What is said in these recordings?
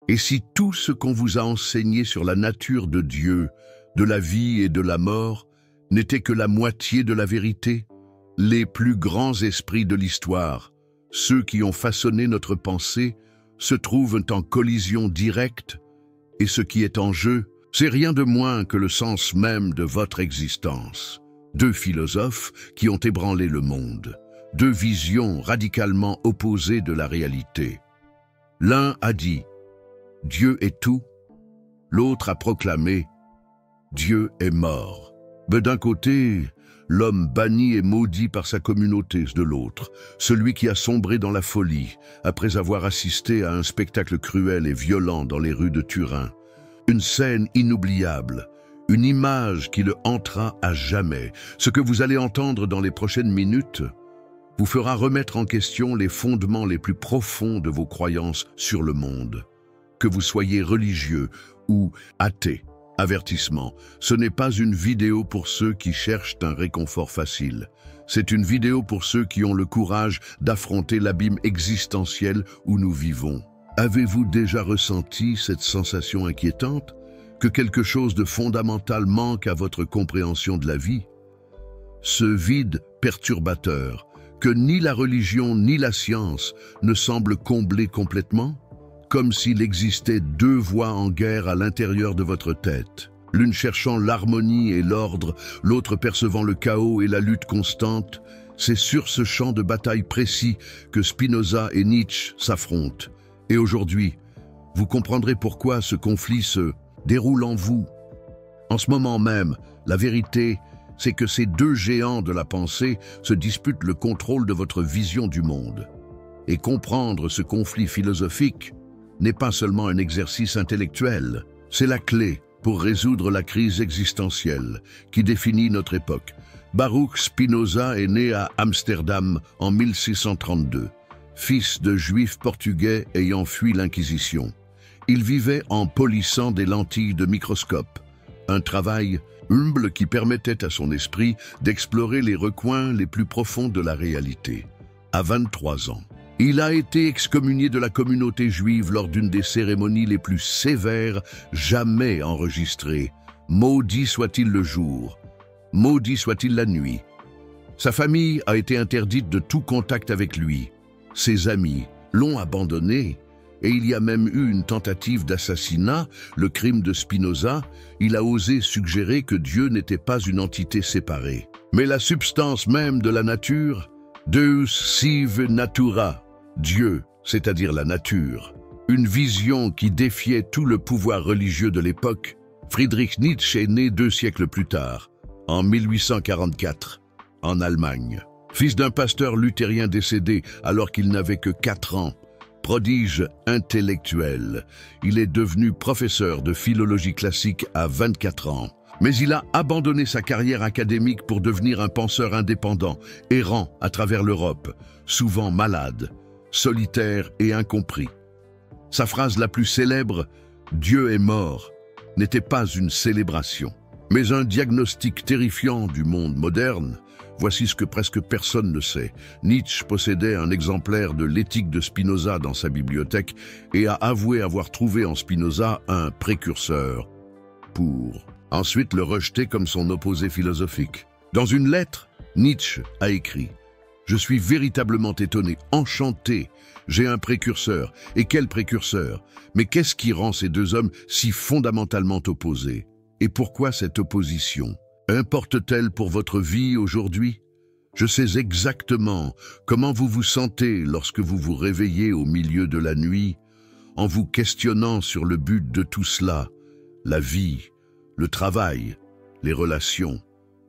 Et si tout ce qu'on vous a enseigné sur la nature de Dieu, de la vie et de la mort, n'était que la moitié de la vérité? Les plus grands esprits de l'histoire, ceux qui ont façonné notre pensée, se trouvent en collision directe, et ce qui est en jeu, c'est rien de moins que le sens même de votre existence. Deux philosophes qui ont ébranlé le monde, deux visions radicalement opposées de la réalité. L'un a dit « Dieu est tout », l'autre a proclamé « Dieu est mort ». Mais d'un côté, l'homme banni et maudit par sa communauté de l'autre, celui qui a sombré dans la folie après avoir assisté à un spectacle cruel et violent dans les rues de Turin. Une scène inoubliable, une image qui le hantera à jamais. Ce que vous allez entendre dans les prochaines minutes vous fera remettre en question les fondements les plus profonds de vos croyances sur le monde. Que vous soyez religieux ou athée. Avertissement, ce n'est pas une vidéo pour ceux qui cherchent un réconfort facile. C'est une vidéo pour ceux qui ont le courage d'affronter l'abîme existentiel où nous vivons. Avez-vous déjà ressenti cette sensation inquiétante? Que quelque chose de fondamental manque à votre compréhension de la vie? Ce vide perturbateur, que ni la religion ni la science ne semblent combler complètement? Comme s'il existait deux voix en guerre à l'intérieur de votre tête, l'une cherchant l'harmonie et l'ordre, l'autre percevant le chaos et la lutte constante. C'est sur ce champ de bataille précis que Spinoza et Nietzsche s'affrontent. Et aujourd'hui, vous comprendrez pourquoi ce conflit se déroule en vous. En ce moment même, la vérité, c'est que ces deux géants de la pensée se disputent le contrôle de votre vision du monde. Et comprendre ce conflit philosophique n'est pas seulement un exercice intellectuel, c'est la clé pour résoudre la crise existentielle qui définit notre époque. Baruch Spinoza est né à Amsterdam en 1632, fils de juifs portugais ayant fui l'Inquisition. Il vivait en polissant des lentilles de microscope, un travail humble qui permettait à son esprit d'explorer les recoins les plus profonds de la réalité. À 23 ans, il a été excommunié de la communauté juive lors d'une des cérémonies les plus sévères jamais enregistrées. Maudit soit-il le jour, maudit soit-il la nuit. Sa famille a été interdite de tout contact avec lui. Ses amis l'ont abandonné et il y a même eu une tentative d'assassinat, le crime de Spinoza. Il a osé suggérer que Dieu n'était pas une entité séparée. Mais la substance même de la nature, Deus sive natura, Dieu, c'est-à-dire la nature, une vision qui défiait tout le pouvoir religieux de l'époque. Friedrich Nietzsche est né 2 siècles plus tard, en 1844, en Allemagne. Fils d'un pasteur luthérien décédé alors qu'il n'avait que 4 ans, prodige intellectuel, il est devenu professeur de philologie classique à 24 ans. Mais il a abandonné sa carrière académique pour devenir un penseur indépendant, errant à travers l'Europe, souvent malade, solitaire et incompris. Sa phrase la plus célèbre, « Dieu est mort », n'était pas une célébration, mais un diagnostic terrifiant du monde moderne. Voici ce que presque personne ne sait. Nietzsche possédait un exemplaire de l'Éthique de Spinoza dans sa bibliothèque et a avoué avoir trouvé en Spinoza un précurseur pour ensuite le rejeter comme son opposé philosophique. Dans une lettre, Nietzsche a écrit « Je suis véritablement étonné, enchanté. J'ai un précurseur. Et quel précurseur? Mais qu'est-ce qui rend ces deux hommes si fondamentalement opposés? Et pourquoi cette opposition importe-t-elle pour votre vie aujourd'hui? Je sais exactement comment vous vous sentez lorsque vous vous réveillez au milieu de la nuit, en vous questionnant sur le but de tout cela, la vie, le travail, les relations,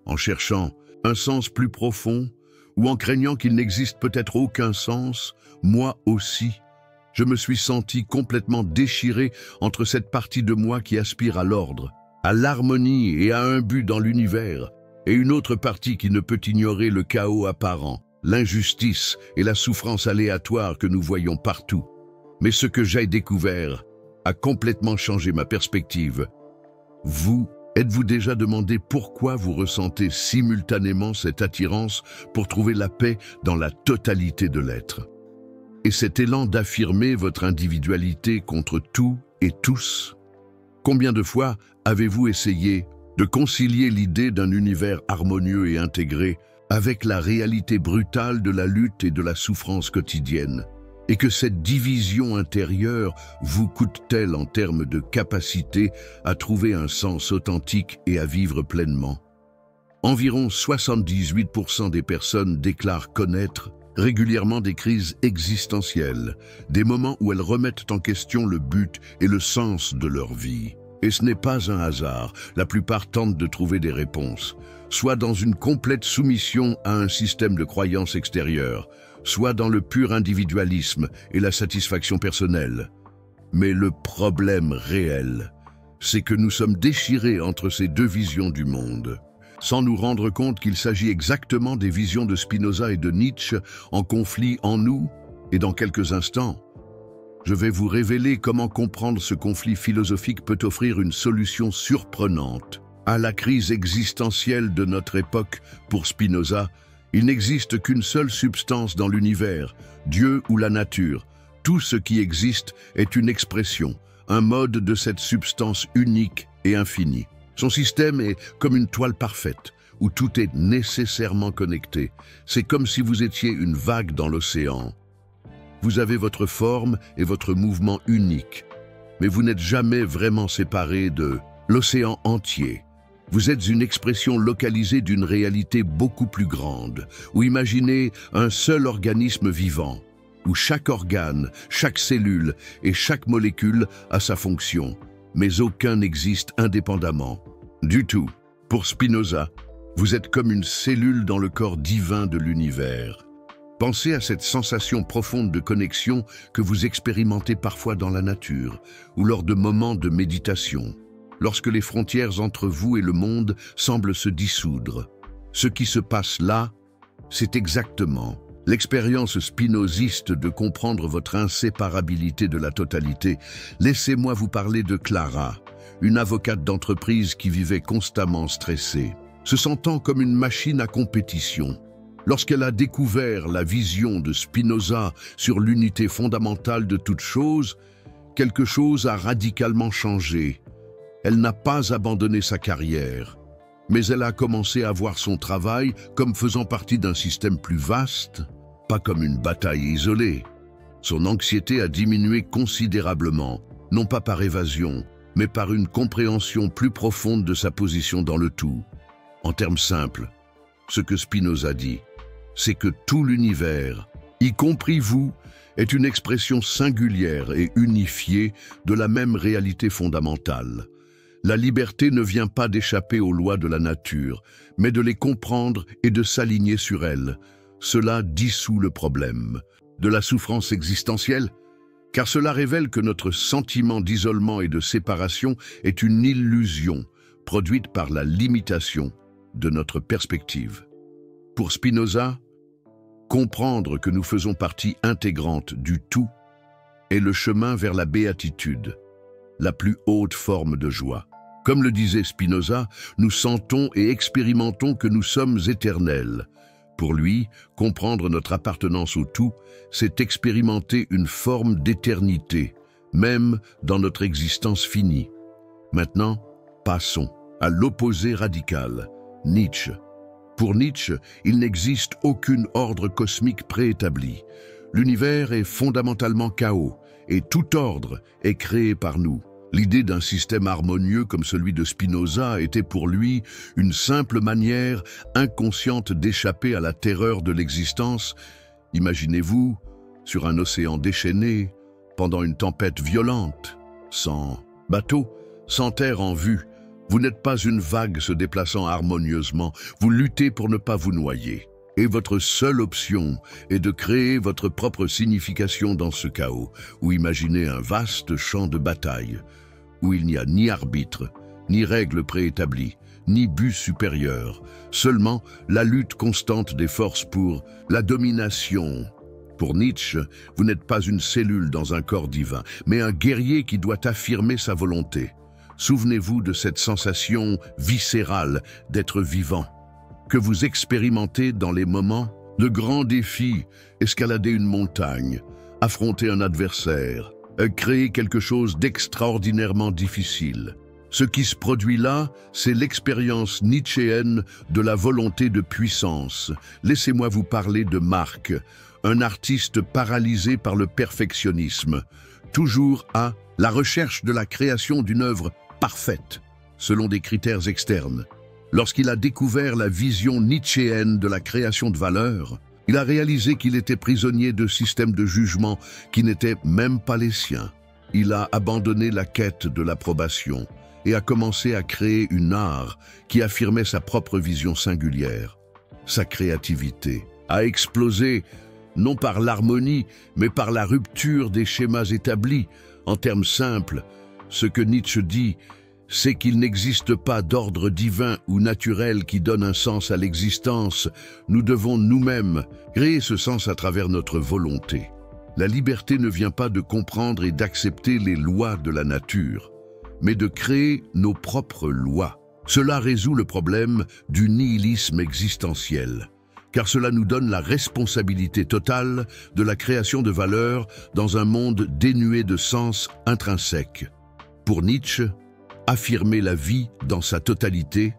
en cherchant un sens plus profond ou en craignant qu'il n'existe peut-être aucun sens. Moi aussi, je me suis senti complètement déchiré entre cette partie de moi qui aspire à l'ordre, à l'harmonie et à un but dans l'univers, et une autre partie qui ne peut ignorer le chaos apparent, l'injustice et la souffrance aléatoire que nous voyons partout. Mais ce que j'ai découvert a complètement changé ma perspective. Vous, êtes-vous déjà demandé pourquoi vous ressentez simultanément cette attirance pour trouver la paix dans la totalité de l'être? Et cet élan d'affirmer votre individualité contre tout et tous. Combien de fois avez-vous essayé de concilier l'idée d'un univers harmonieux et intégré avec la réalité brutale de la lutte et de la souffrance quotidienne, et que cette division intérieure vous coûte-t-elle en termes de capacité à trouver un sens authentique et à vivre pleinement? Environ 78% des personnes déclarent connaître régulièrement des crises existentielles, des moments où elles remettent en question le but et le sens de leur vie. Et ce n'est pas un hasard, la plupart tentent de trouver des réponses, soit dans une complète soumission à un système de croyances extérieures, soit dans le pur individualisme et la satisfaction personnelle. Mais le problème réel, c'est que nous sommes déchirés entre ces deux visions du monde, sans nous rendre compte qu'il s'agit exactement des visions de Spinoza et de Nietzsche en conflit en nous, et dans quelques instants, je vais vous révéler comment comprendre ce conflit philosophique peut offrir une solution surprenante à la crise existentielle de notre époque. Pour Spinoza, il n'existe qu'une seule substance dans l'univers, Dieu ou la nature. Tout ce qui existe est une expression, un mode de cette substance unique et infinie. Son système est comme une toile parfaite, où tout est nécessairement connecté. C'est comme si vous étiez une vague dans l'océan. Vous avez votre forme et votre mouvement unique, mais vous n'êtes jamais vraiment séparé de l'océan entier. Vous êtes une expression localisée d'une réalité beaucoup plus grande, ou imaginez un seul organisme vivant, où chaque organe, chaque cellule et chaque molécule a sa fonction, mais aucun n'existe indépendamment. Du tout. Pour Spinoza, vous êtes comme une cellule dans le corps divin de l'univers. Pensez à cette sensation profonde de connexion que vous expérimentez parfois dans la nature ou lors de moments de méditation, lorsque les frontières entre vous et le monde semblent se dissoudre. Ce qui se passe là, c'est exactement l'expérience spinoziste de comprendre votre inséparabilité de la totalité. Laissez-moi vous parler de Clara, une avocate d'entreprise qui vivait constamment stressée, se sentant comme une machine à compétition. Lorsqu'elle a découvert la vision de Spinoza sur l'unité fondamentale de toute chose, quelque chose a radicalement changé. Elle n'a pas abandonné sa carrière, mais elle a commencé à voir son travail comme faisant partie d'un système plus vaste, pas comme une bataille isolée. Son anxiété a diminué considérablement, non pas par évasion, mais par une compréhension plus profonde de sa position dans le tout. En termes simples, ce que Spinoza dit, c'est que tout l'univers, y compris vous, est une expression singulière et unifiée de la même réalité fondamentale. La liberté ne vient pas d'échapper aux lois de la nature, mais de les comprendre et de s'aligner sur elles. Cela dissout le problème de la souffrance existentielle, car cela révèle que notre sentiment d'isolement et de séparation est une illusion produite par la limitation de notre perspective. Pour Spinoza, comprendre que nous faisons partie intégrante du tout est le chemin vers la béatitude, la plus haute forme de joie. Comme le disait Spinoza, nous sentons et expérimentons que nous sommes éternels. Pour lui, comprendre notre appartenance au tout, c'est expérimenter une forme d'éternité, même dans notre existence finie. Maintenant, passons à l'opposé radical, Nietzsche. Pour Nietzsche, il n'existe aucun ordre cosmique préétabli. L'univers est fondamentalement chaos, et tout ordre est créé par nous. L'idée d'un système harmonieux comme celui de Spinoza était pour lui une simple manière inconsciente d'échapper à la terreur de l'existence. Imaginez-vous, sur un océan déchaîné, pendant une tempête violente, sans bateau, sans terre en vue. Vous n'êtes pas une vague se déplaçant harmonieusement, vous luttez pour ne pas vous noyer. Et votre seule option est de créer votre propre signification dans ce chaos, ou imaginez un vaste champ de bataille, où il n'y a ni arbitre, ni règles préétablies, ni but supérieur, seulement la lutte constante des forces pour la domination. Pour Nietzsche, vous n'êtes pas une cellule dans un corps divin, mais un guerrier qui doit affirmer sa volonté. Souvenez-vous de cette sensation viscérale d'être vivant, que vous expérimentez dans les moments de grands défis, escalader une montagne, affronter un adversaire, créer quelque chose d'extraordinairement difficile. Ce qui se produit là, c'est l'expérience nietzschéenne de la volonté de puissance. Laissez-moi vous parler de Marc, un artiste paralysé par le perfectionnisme, toujours à la recherche de la création d'une œuvre parfaite, selon des critères externes. Lorsqu'il a découvert la vision nietzschéenne de la création de valeur, il a réalisé qu'il était prisonnier de systèmes de jugement qui n'étaient même pas les siens. Il a abandonné la quête de l'approbation et a commencé à créer une art qui affirmait sa propre vision singulière. Sa créativité a explosé, non par l'harmonie, mais par la rupture des schémas établis. En termes simples, ce que Nietzsche dit, c'est qu'il n'existe pas d'ordre divin ou naturel qui donne un sens à l'existence. Nous devons nous-mêmes créer ce sens à travers notre volonté. La liberté ne vient pas de comprendre et d'accepter les lois de la nature, mais de créer nos propres lois. Cela résout le problème du nihilisme existentiel, car cela nous donne la responsabilité totale de la création de valeur dans un monde dénué de sens intrinsèque. Pour Nietzsche, affirmer la vie dans sa totalité,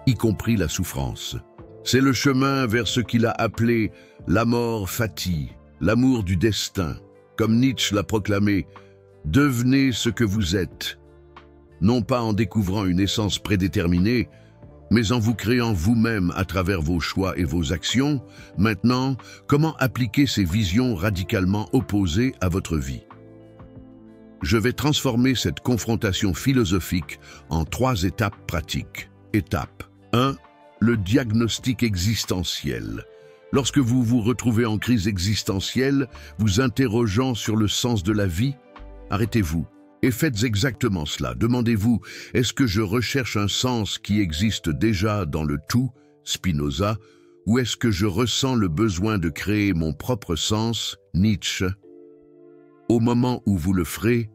y compris la souffrance. C'est le chemin vers ce qu'il a appelé l'amor fati, l'amour du destin. Comme Nietzsche l'a proclamé, « Devenez ce que vous êtes », non pas en découvrant une essence prédéterminée, mais en vous créant vous-même à travers vos choix et vos actions. Maintenant, comment appliquer ces visions radicalement opposées à votre vie? Je vais transformer cette confrontation philosophique en 3 étapes pratiques. Étape 1. Le diagnostic existentiel. Lorsque vous vous retrouvez en crise existentielle, vous interrogeant sur le sens de la vie, arrêtez-vous et faites exactement cela. Demandez-vous, est-ce que je recherche un sens qui existe déjà dans le tout, Spinoza, ou est-ce que je ressens le besoin de créer mon propre sens, Nietzsche? Au moment où vous le ferez,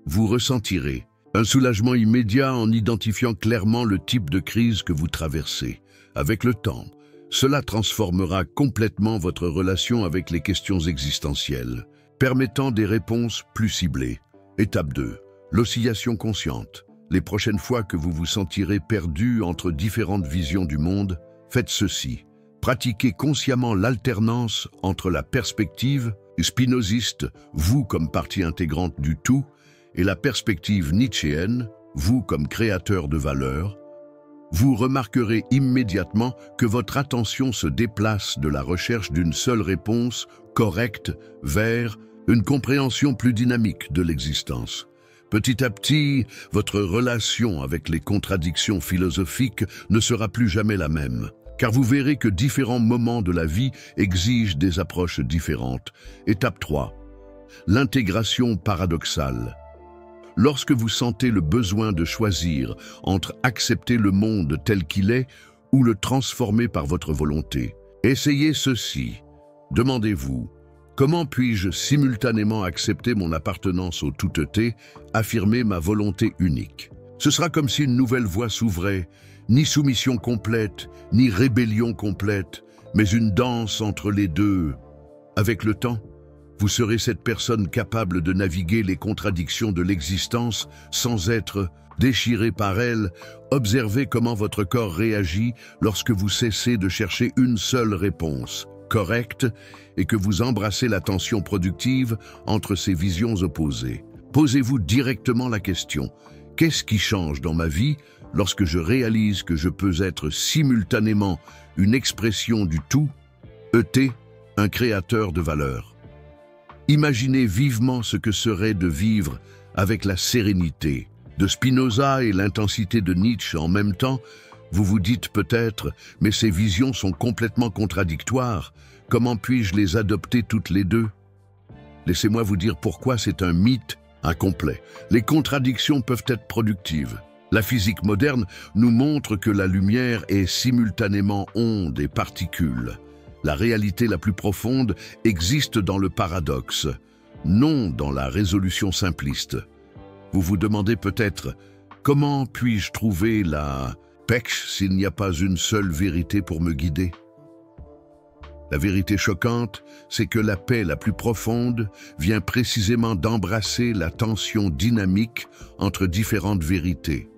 vous ressentirez un soulagement immédiat en identifiant clairement le type de crise que vous traversez. Avec le temps, cela transformera complètement votre relation avec les questions existentielles, permettant des réponses plus ciblées. Étape 2. L'oscillation consciente. Les prochaines fois que vous vous sentirez perdu entre différentes visions du monde, faites ceci. Pratiquez consciemment l'alternance entre la perspective spinoziste, vous comme partie intégrante du tout, et la perspective nietzschéenne, vous comme créateur de valeur. Vous remarquerez immédiatement que votre attention se déplace de la recherche d'une seule réponse correcte vers une compréhension plus dynamique de l'existence. Petit à petit, votre relation avec les contradictions philosophiques ne sera plus jamais la même, car vous verrez que différents moments de la vie exigent des approches différentes. Étape 3. L'intégration paradoxale. Lorsque vous sentez le besoin de choisir entre accepter le monde tel qu'il est ou le transformer par votre volonté, essayez ceci. Demandez-vous, comment puis-je simultanément accepter mon appartenance au tout-té, affirmer ma volonté unique? Ce sera comme si une nouvelle voie s'ouvrait, ni soumission complète, ni rébellion complète, mais une danse entre les deux. Avec le temps, vous serez cette personne capable de naviguer les contradictions de l'existence sans être déchiré par elles. Observez comment votre corps réagit lorsque vous cessez de chercher une seule réponse correcte et que vous embrassez la tension productive entre ces visions opposées. Posez-vous directement la question, qu'est-ce qui change dans ma vie lorsque je réalise que je peux être simultanément une expression du tout, ET, un créateur de valeur? Imaginez vivement ce que serait de vivre avec la sérénité de Spinoza et l'intensité de Nietzsche en même temps. Vous vous dites peut-être, mais ces visions sont complètement contradictoires. Comment puis-je les adopter toutes les deux? Laissez-moi vous dire pourquoi c'est un mythe incomplet. Les contradictions peuvent être productives. La physique moderne nous montre que la lumière est simultanément onde et particule. La réalité la plus profonde existe dans le paradoxe, non dans la résolution simpliste. Vous vous demandez peut-être, comment puis-je trouver la paix s'il n'y a pas une seule vérité pour me guider? La vérité choquante, c'est que la paix la plus profonde vient précisément d'embrasser la tension dynamique entre différentes vérités,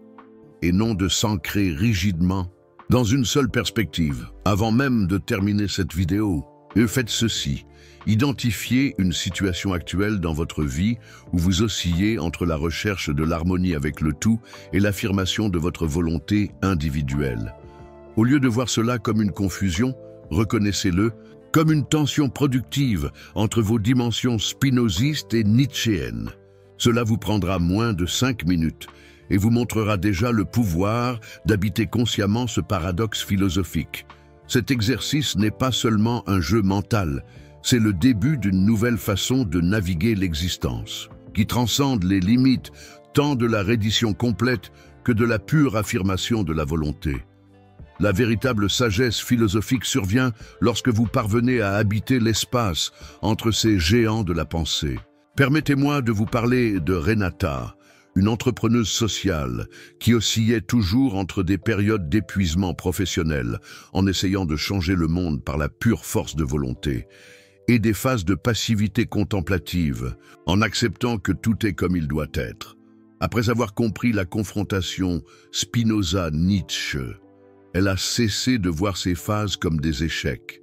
et non de s'ancrer rigidement dans une seule perspective. Avant même de terminer cette vidéo, faites ceci. Identifiez une situation actuelle dans votre vie où vous oscillez entre la recherche de l'harmonie avec le tout et l'affirmation de votre volonté individuelle. Au lieu de voir cela comme une confusion, reconnaissez-le comme une tension productive entre vos dimensions spinozistes et nietzschéennes. Cela vous prendra moins de 5 minutes et vous montrera déjà le pouvoir d'habiter consciemment ce paradoxe philosophique. Cet exercice n'est pas seulement un jeu mental, c'est le début d'une nouvelle façon de naviguer l'existence, qui transcende les limites tant de la reddition complète que de la pure affirmation de la volonté. La véritable sagesse philosophique survient lorsque vous parvenez à habiter l'espace entre ces géants de la pensée. Permettez-moi de vous parler de Renata, une entrepreneuse sociale qui oscillait toujours entre des périodes d'épuisement professionnel en essayant de changer le monde par la pure force de volonté et des phases de passivité contemplative en acceptant que tout est comme il doit être. Après avoir compris la confrontation Spinoza-Nietzsche, elle a cessé de voir ces phases comme des échecs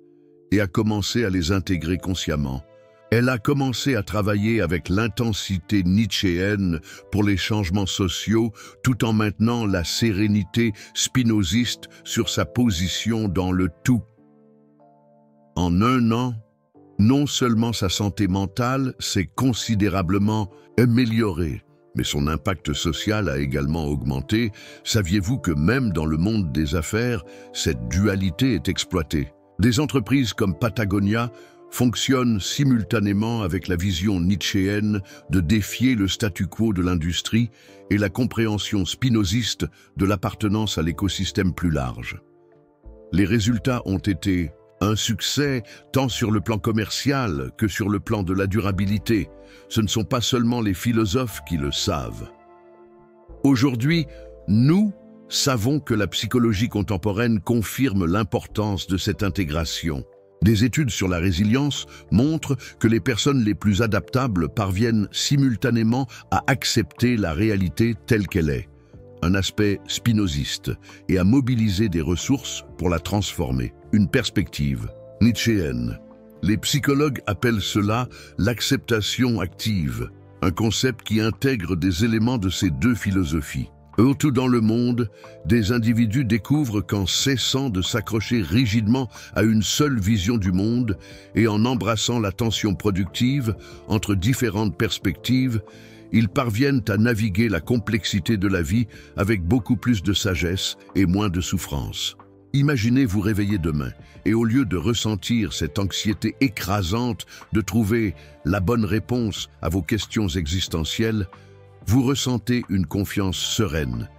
et a commencé à les intégrer consciemment. Elle a commencé à travailler avec l'intensité nietzschéenne pour les changements sociaux tout en maintenant la sérénité spinoziste sur sa position dans le tout. En un an, non seulement sa santé mentale s'est considérablement améliorée, mais son impact social a également augmenté. Saviez-vous que même dans le monde des affaires, cette dualité est exploitée? Des entreprises comme Patagonia fonctionnent simultanément avec la vision nietzschéenne de défier le statu quo de l'industrie et la compréhension spinoziste de l'appartenance à l'écosystème plus large. Les résultats ont été un succès tant sur le plan commercial que sur le plan de la durabilité. Ce ne sont pas seulement les philosophes qui le savent. Aujourd'hui, nous savons que la psychologie contemporaine confirme l'importance de cette intégration. Des études sur la résilience montrent que les personnes les plus adaptables parviennent simultanément à accepter la réalité telle qu'elle est, un aspect spinoziste, et à mobiliser des ressources pour la transformer, une perspective nietzschéenne. Les psychologues appellent cela l'acceptation active, un concept qui intègre des éléments de ces deux philosophies. Partout dans le monde, des individus découvrent qu'en cessant de s'accrocher rigidement à une seule vision du monde et en embrassant la tension productive entre différentes perspectives, ils parviennent à naviguer la complexité de la vie avec beaucoup plus de sagesse et moins de souffrance. Imaginez vous réveiller demain et au lieu de ressentir cette anxiété écrasante de trouver la bonne réponse à vos questions existentielles, vous ressentez une confiance sereine.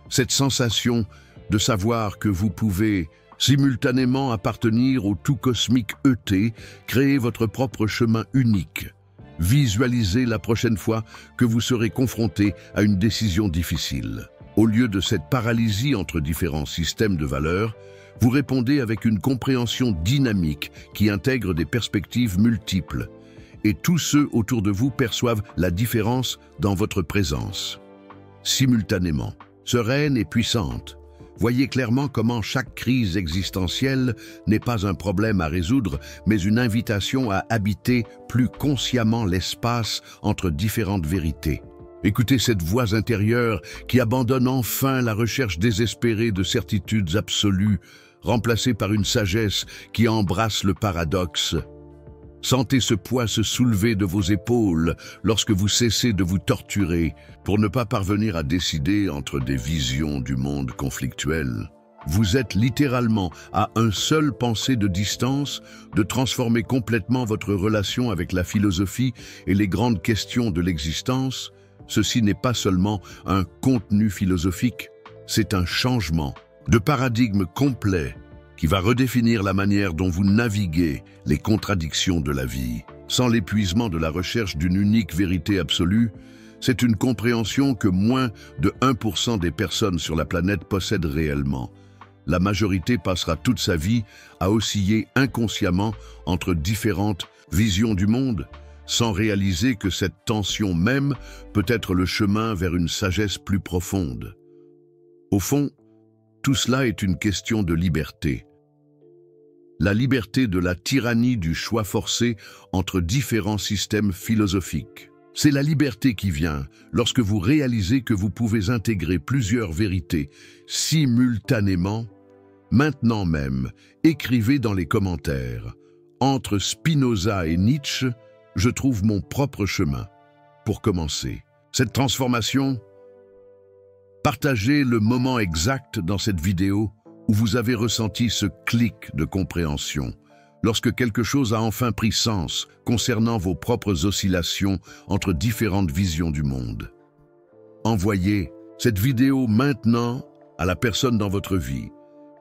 Cette sensation de savoir que vous pouvez simultanément appartenir au tout cosmique ET, créer votre propre chemin unique. Visualisez la prochaine fois que vous serez confronté à une décision difficile. Au lieu de cette paralysie entre différents systèmes de valeurs, vous répondez avec une compréhension dynamique qui intègre des perspectives multiples. Et tous ceux autour de vous perçoivent la différence dans votre présence. Simultanément, sereine et puissante, voyez clairement comment chaque crise existentielle n'est pas un problème à résoudre, mais une invitation à habiter plus consciemment l'espace entre différentes vérités. Écoutez cette voix intérieure qui abandonne enfin la recherche désespérée de certitudes absolues, remplacée par une sagesse qui embrasse le paradoxe. Sentez ce poids se soulever de vos épaules lorsque vous cessez de vous torturer pour ne pas parvenir à décider entre des visions du monde conflictuelles. Vous êtes littéralement à un seul pensée de distance de transformer complètement votre relation avec la philosophie et les grandes questions de l'existence. Ceci n'est pas seulement un contenu philosophique, c'est un changement de paradigme complet qui va redéfinir la manière dont vous naviguez les contradictions de la vie. Sans l'épuisement de la recherche d'une unique vérité absolue, c'est une compréhension que moins de 1% des personnes sur la planète possèdent réellement. la majorité passera toute sa vie à osciller inconsciemment entre différentes visions du monde, sans réaliser que cette tension même peut être le chemin vers une sagesse plus profonde. Au fond, tout cela est une question de liberté. La liberté de la tyrannie du choix forcé entre différents systèmes philosophiques. C'est la liberté qui vient lorsque vous réalisez que vous pouvez intégrer plusieurs vérités simultanément. Maintenant même, écrivez dans les commentaires. Entre Spinoza et Nietzsche, je trouve mon propre chemin. Pour commencer, cette transformation, partagez le moment exact dans cette vidéo où vous avez ressenti ce clic de compréhension, lorsque quelque chose a enfin pris sens concernant vos propres oscillations entre différentes visions du monde. Envoyez cette vidéo maintenant à la personne dans votre vie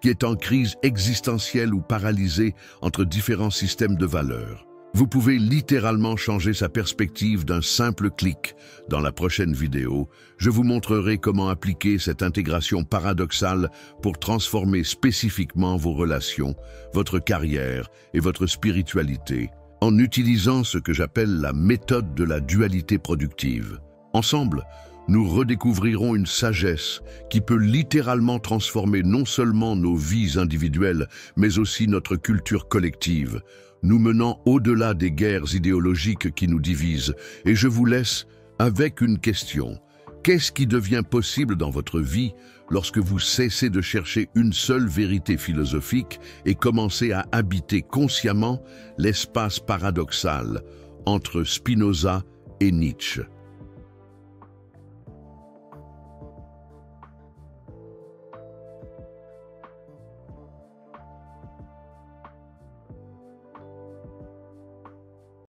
qui est en crise existentielle ou paralysée entre différents systèmes de valeurs. Vous pouvez littéralement changer sa perspective d'un simple clic. Dans la prochaine vidéo, je vous montrerai comment appliquer cette intégration paradoxale pour transformer spécifiquement vos relations, votre carrière et votre spiritualité, en utilisant ce que j'appelle la méthode de la dualité productive. Ensemble, nous redécouvrirons une sagesse qui peut littéralement transformer non seulement nos vies individuelles, mais aussi notre culture collective, nous menant au-delà des guerres idéologiques qui nous divisent. Et je vous laisse avec une question. Qu'est-ce qui devient possible dans votre vie lorsque vous cessez de chercher une seule vérité philosophique et commencez à habiter consciemment l'espace paradoxal entre Spinoza et Nietzsche?